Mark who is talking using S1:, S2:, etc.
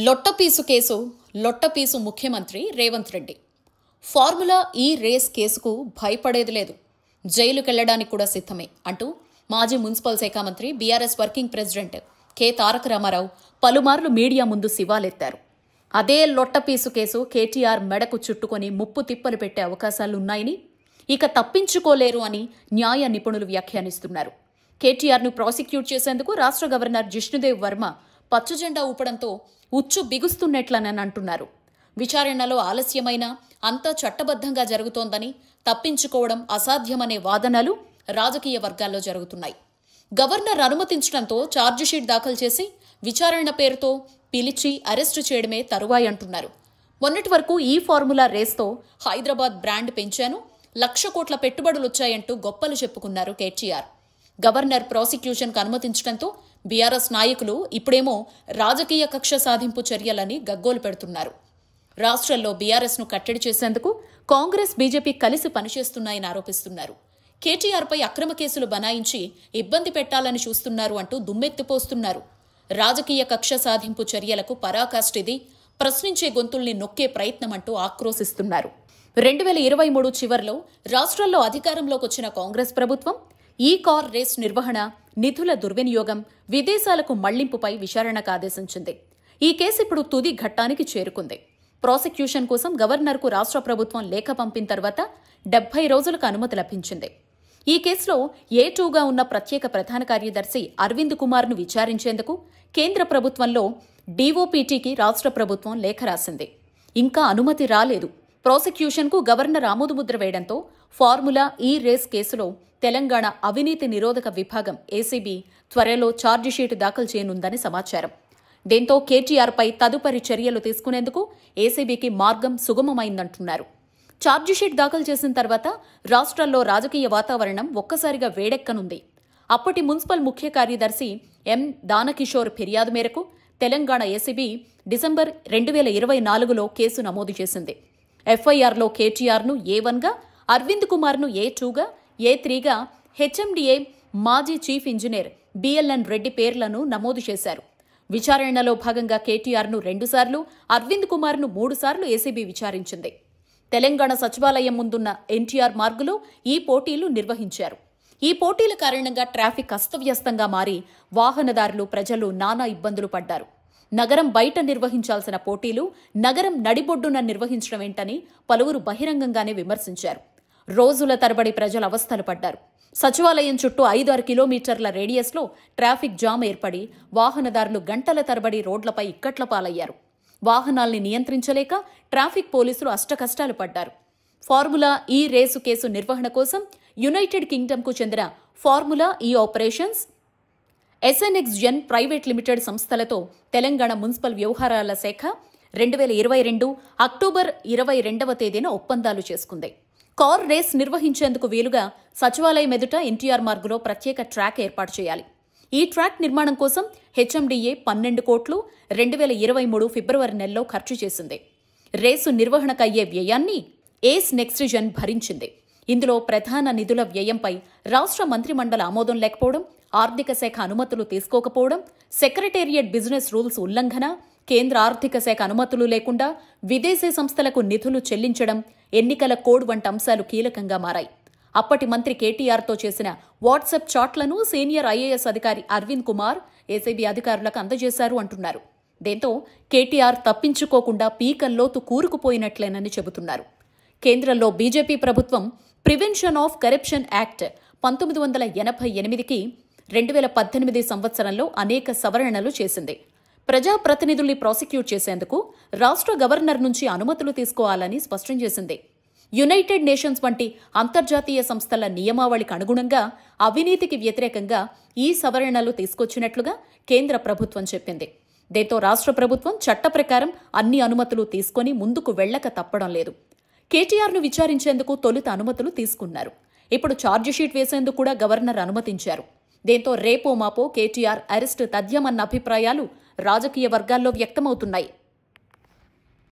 S1: లొట్టపీసు case లొట్టపీసు ముఖ్యమంత్రి Revanth Reddy. Formula ఈ race కేసుకు భయపడేది లేదు, జైలుకెళ్లడానికి కూడా సిద్ధమే అంటూ మాజీ మున్సిపల్ శాఖ మంత్రి బీఆర్ఎస్ వర్కింగ్ ప్రెసిడెంట్ కె తారక రామారావు పలుమార్లు మీడియా ముందు శివాలెత్తారు. అదే లొట్టపీసు కేసు కేటీఆర్ మెడకు చుట్టుకొని ముప్పు తిప్పలు పెట్టే అవకాశాలున్నాయని, ఇక తప్పించుకోలేరు అని న్యాయ నిపుణులు వ్యాఖ్యానిస్తున్నారు. కేటీఆర్ను ప్రాసిక్యూట్ చేసేందుకు రాష్ట్ర గవర్నర్ జిష్ణుదేవ్ వర్మ పచ్చజెండా ఊపడంతో ఉచ్చు బిగుస్తున్నట్లనని అంటున్నారు. విచారణలో ఆలస్యమైన అంతా చట్టబద్ధంగా జరుగుతోందని, తప్పించుకోవడం అసాధ్యమనే వాదనలు రాజకీయ వర్గాల్లో జరుగుతున్నాయి. గవర్నర్ అనుమతించడంతో ఛార్జిషీట్ దాఖలు చేసి విచారణ పేరుతో పిలిచి అరెస్టు చేయడమే తరువాయి అంటున్నారు. మొన్నటి వరకు ఈ ఫార్ములా రేస్తో హైదరాబాద్ బ్రాండ్ పెంచాను, 1,00,000 కోట్ల పెట్టుబడులొచ్చాయంటూ గొప్పలు చెప్పుకున్నారు కేటీఆర్. గవర్నర్ ప్రాసిక్యూషన్కు అనుమతించడంతో బీఆర్ఎస్ నాయకులు ఇప్పుడేమో రాజకీయ కక్ష సాధింపు చర్యలని గగ్గోలు పెడుతున్నారు. రాష్ట్రంలో బీఆర్ఎస్ను కట్టడి చేసేందుకు కాంగ్రెస్, బీజేపీ కలిసి పనిచేస్తున్నాయని ఆరోపిస్తున్నారు. కేటీఆర్పై అక్రమ కేసులు బనాయించి ఇబ్బంది పెట్టాలని చూస్తున్నారు అంటూ దుమ్మెత్తిపోస్తున్నారు. రాజకీయ కక్ష సాధింపు చర్యలకు పరాకాష్టిది, ప్రశ్నించే గొంతుల్ని నొక్కే ప్రయత్నమంటూ ఆక్రోశిస్తున్నారు. 2023 చివర్లో రాష్ట్రంలో అధికారంలోకి వచ్చిన కాంగ్రెస్ ప్రభుత్వం ఈ కార్ రేస్ నిర్వహణ, నిధుల దుర్వినియోగం, విదేశాలకు మళ్లింపుపై విచారణకు ఆదేశించింది. ఈ కేసు ఇప్పుడు తుది ఘట్టానికి చేరుకుంది. ప్రాసిక్యూషన్ కోసం గవర్నర్కు రాష్ట్ర ప్రభుత్వం లేఖ పంపిన తర్వాత 70 రోజులకు అనుమతి లభించింది. ఈ కేసులో A2గా ఉన్న ప్రత్యేక ప్రధాన కార్యదర్శి అరవింద్ కుమార్ను విచారించేందుకు కేంద్ర ప్రభుత్వంలో DOPTకి రాష్ట్ర ప్రభుత్వం లేఖ రాసింది. ఇంకా అనుమతి రాలేదు. ప్రాసిక్యూషన్కు గవర్నర్ ఆమోదముద్ర వేయడంతో ఫార్ములా ఈ రేస్ కేసులో తెలంగాణ అవినీతి నిరోధక విభాగం ACB త్వరలో ఛార్జిషీట్ దాఖలు చేయనుందని సమాచారం. దీంతో కేటీఆర్పై తదుపరి చర్యలు తీసుకునేందుకు ACBకి మార్గం సుగమమైందంటున్నారు. ఛార్జిషీట్ దాఖలు చేసిన తర్వాత రాష్ట్రాల్లో రాజకీయ వాతావరణం ఒక్కసారిగా వేడెక్కనుంది. అప్పటి మున్సిపల్ ముఖ్య కార్యదర్శి M. దానకిషోర్ ఫిర్యాదు మేరకు తెలంగాణ ACB డిసెంబర్ 2024లో కేసు నమోదు చేసింది. FIRలో కేటీఆర్ను A1గా, అరవింద్ కుమార్ను A2గా, A3గా HMDA మాజీ చీఫ్ ఇంజనీర్ BLN రెడ్డి పేర్లను నమోదు చేశారు. విచారణలో భాగంగా కేటీఆర్ను 2 సార్లు, అరవింద్ కుమార్ను 3 సార్లు ACB విచారించింది. తెలంగాణ సచివాలయం ముందున్న NTR మార్గులో ఈ పోటీలు నిర్వహించారు. ఈ పోటీల కారణంగా ట్రాఫిక్ అస్తవ్యస్తంగా మారి వాహనదారులు, ప్రజలు నానా ఇబ్బందులు పడ్డారు. నగరం బయట నిర్వహించాల్సిన పోటీలు నగరం నడిబొడ్డున నిర్వహించడం ఏంటని పలువురు బహిరంగంగానే విమర్శించారు. రోజుల తరబడి ప్రజలు అవస్థలు పడ్డారు. సచివాలయం చుట్టూ 5-6 కిలోమీటర్ల రేడియస్లో ట్రాఫిక్ జామ్ ఏర్పడి వాహనదారులు గంటల తరబడి రోడ్లపై ఇక్కట్ల పాలయ్యారు. వాహనాల్ని నియంత్రించలేక ట్రాఫిక్ పోలీసులు అష్టకష్టాలు పడ్డారు. ఫార్ములా ఈ రేసు కేసు నిర్వహణ కోసం యునైటెడ్ కింగ్డమ్కు చెందిన ఫార్ములా ఈ operations, SNX Gen private limited సంస్థలతో తెలంగాణ మున్సిపల్ వ్యవహారాల శాఖ 2022 అక్టోబర్ 22వ తేదీన ఒప్పందాలు చేసుకుంది. కార్ రేస్ నిర్వహించేందుకు వీలుగా సచివాలయం ఎదుట NTR మార్గులో ప్రత్యేక ట్రాక్ ఏర్పాటు చేయాలి. ఈ ట్రాక్ నిర్మాణం కోసం HMDA 12 కోట్లు 2023 ఫిబ్రవరి నెలలో ఖర్చు చేసింది. రేసు నిర్వహణకయ్యే వ్యయాన్ని ఏస్ నెక్స్ట్ జెన్ భరించింది. ఇందులో ప్రధాన నిధుల వ్యయంపై రాష్ట్ర మంత్రిమండలి ఆమోదం లేకపోవడం, ఆర్థిక శాఖ అనుమతులు తీసుకోకపోవడం, సెక్రటేరియట్ బిజినెస్ రూల్స్ ఉల్లంఘన, కేంద్ర ఆర్థిక శాఖ అనుమతులు లేకుండా విదేశీ సంస్థలకు నిధులు చెల్లించడం, ఎన్నికల కోడ్ వంటి అంశాలు కీలకంగా మారాయి. అప్పటి మంత్రి కేటీఆర్తో చేసిన వాట్సాప్ చాట్లను సీనియర్ IAS అధికారి అరవింద్ కుమార్ ACB అధికారులకు అందజేశారు అంటున్నారు. దీంతో కేటీఆర్ తప్పించుకోకుండా పీకల్లోతు కూరుకుపోయినట్లేనని చెబుతున్నారు. కేంద్రంలో బీజేపీ ప్రభుత్వం ప్రివెన్షన్ ఆఫ్ కరప్షన్ యాక్ట్ 1988కి 2018 సంవత్సరంలో అనేక సవరణలు చేసింది. ప్రజాప్రతినిధుల్ని ప్రాసిక్యూట్ చేసేందుకు రాష్ట్ర గవర్నర్ నుంచి అనుమతులు తీసుకోవాలని స్పష్టం చేసింది. యునైటెడ్ నేషన్స్ వంటి అంతర్జాతీయ సంస్థల నియమావళికి అనుగుణంగా అవినీతికి వ్యతిరేకంగా ఈ సవరణలు తీసుకొచ్చినట్లుగా కేంద్ర ప్రభుత్వం చెప్పింది. దీంతో రాష్ట్ర ప్రభుత్వం చట్ట ప్రకారం అన్ని అనుమతులు తీసుకొని ముందుకు వెళ్లక తప్పడం లేదు. కేటీఆర్ను విచారించేందుకు తొలుత అనుమతులు తీసుకున్నారు. ఇప్పుడు ఛార్జిషీట్ వేసేందుకు కూడా గవర్నర్ అనుమతించారు. దీంతో రేపో మాపో కేటీఆర్ అరెస్టు తథ్యమన్న అభిప్రాయాలు రాజకీయ వర్గాల్లో వ్యక్తమవుతున్నాయి.